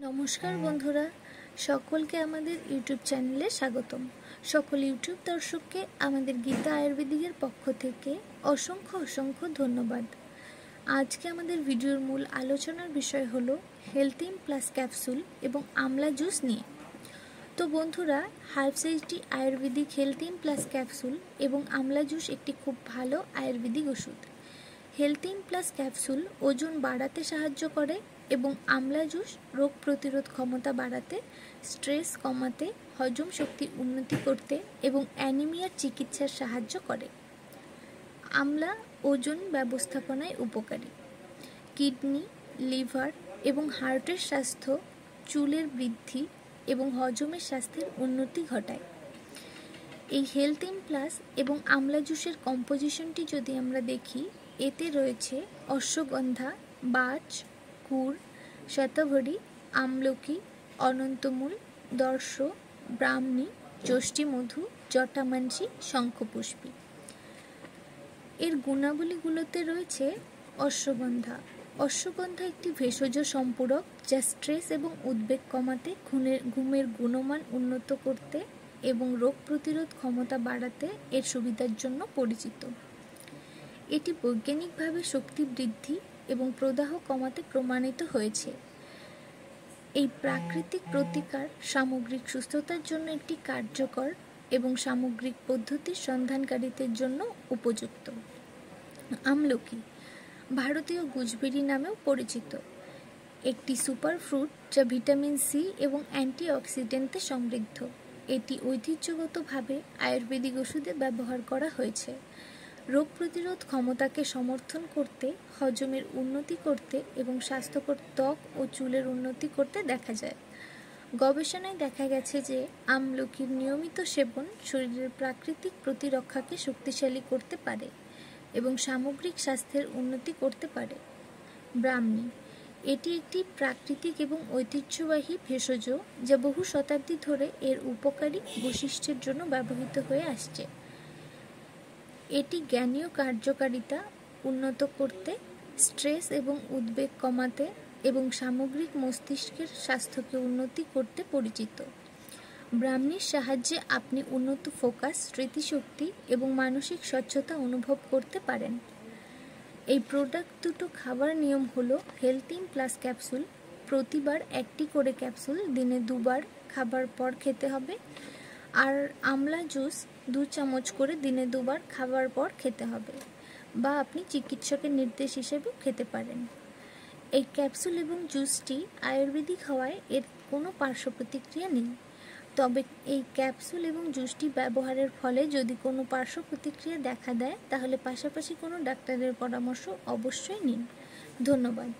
নমস্কার বন্ধুরা, সকলকে আমাদের ইউটিউব চ্যানেলে স্বাগতম। সকল ইউটিউব দর্শককে আমাদের গীতা আয়ুর্বেদিকের পক্ষ থেকে অসংখ্য অসংখ্য ধন্যবাদ। আজকে আমাদের ভিডিওর মূল আলোচনার বিষয় হলো হেলথিম প্লাস ক্যাপসুল এবং আমলা জুস নিয়ে। তো বন্ধুরা, herbs HD Ayurvedic Healthim plus capsule এবং আমলা জুস একটি খুব ভালো আয়ুর্বেদিক ওষুধ। হেলথিম প্লাস ক্যাপসুল ওজন বাড়াতে সাহায্য করে এবং আমলা জুস রোগ প্রতিরোধ ক্ষমতা বাড়াতে, স্ট্রেস কমাতে, হজম শক্তি উন্নতি করতে এবং অ্যানিমিয়ার চিকিৎসার সাহায্য করে। আমলা ওজন ব্যবস্থাপনায় উপকারী, কিডনি, লিভার এবং হার্টের স্বাস্থ্য, চুলের বৃদ্ধি এবং হজমের স্বাস্থ্যের উন্নতি ঘটায়। এই হেলথিম প্লাস এবং আমলা জুসের কম্পোজিশনটি যদি আমরা দেখি, এতে রয়েছে অশ্বগন্ধা, বাজ, গুড়, শতভরি, আমলকি, অনন্তমূল, দর্শ, ব্রাহ্মী, যষ্টিমধু, জটামাঞ্চি, শঙ্খপুষ্পী। এর গুণাবলীগুলোতে রয়েছে অশ্বগন্ধা। অশ্বগন্ধা একটি ভেষজ সম্পূরক যা স্ট্রেস এবং উদ্বেগ কমাতে, ঘুমের গুণমান উন্নত করতে এবং রোগ প্রতিরোধ ক্ষমতা বাড়াতে এর সুবিধার জন্য পরিচিত। এটি বৈজ্ঞানিকভাবে শক্তি বৃদ্ধি এবং প্রদাহ কমাতে প্রমাণিত হয়েছে। এই প্রাকৃতিক প্রতিকার সামগ্রিক সুস্থতার জন্য একটি কার্যকর এবং সামগ্রিক পদ্ধতির সন্ধানকারীদের জন্য উপযুক্ত। আমলকি ভারতীয় গুজবেরি নামেও পরিচিত, একটি সুপার ফ্রুট যা ভিটামিন সি এবং অ্যান্টিঅক্সিডেন্টে সমৃদ্ধ। এটি ঐতিহ্যগতভাবে আয়ুর্বেদিক ওষুধে ব্যবহার করা হয়েছে। রোগ প্রতিরোধ ক্ষমতাকে সমর্থন করতে, হজমের উন্নতি করতে এবং স্বাস্থ্যকর ত্বক ও চুলের উন্নতি করতে দেখা যায়। গবেষণায় দেখা গেছে যে আমলকির নিয়মিত সেবন শরীরের প্রাকৃতিক প্রতিরক্ষাকে শক্তিশালী করতে পারে এবং সামগ্রিক স্বাস্থ্যের উন্নতি করতে পারে। ব্রাহ্মী এটি একটি প্রাকৃতিক এবং ঐতিহ্যবাহী ভেষজ যা বহু শতাব্দী ধরে এর উপকারী বৈশিষ্ট্যের জন্য ব্যবহৃত হয়ে আসছে। এটি জ্ঞানীয় কার্যকারিতা উন্নত করতে, স্ট্রেস এবং উদ্বেগ কমাতে এবং সামগ্রিক মস্তিষ্কের স্বাস্থ্যকে উন্নতি করতে পরিচিত। ব্রাহ্মীর সাহায্যে আপনি উন্নত ফোকাস, স্মৃতিশক্তি এবং মানসিক স্বচ্ছতা অনুভব করতে পারেন। এই প্রোডাক্ট দুটো খাবার নিয়ম হলো হেলথিম প্লাস ক্যাপসুল প্রতিবার একটি করে ক্যাপসুল দিনে 2 বার খাবার পর খেতে হবে, আর আমলা জুস 2 চামচ করে দিনে 2 বার খাবার পর খেতে হবে, বা আপনি চিকিৎসকের নির্দেশ হিসেবেও খেতে পারেন। এই ক্যাপসুল এবং জুসটি আয়ুর্বেদিক হওয়ায় এর কোনো পার্শ্ব প্রতিক্রিয়া নেই। তবে এই ক্যাপসুল এবং জুসটি ব্যবহারের ফলে যদি কোনো পার্শ্ব প্রতিক্রিয়া দেখা দেয়, তাহলে পাশাপাশি কোনো ডাক্তারের পরামর্শ অবশ্যই নিন। ধন্যবাদ।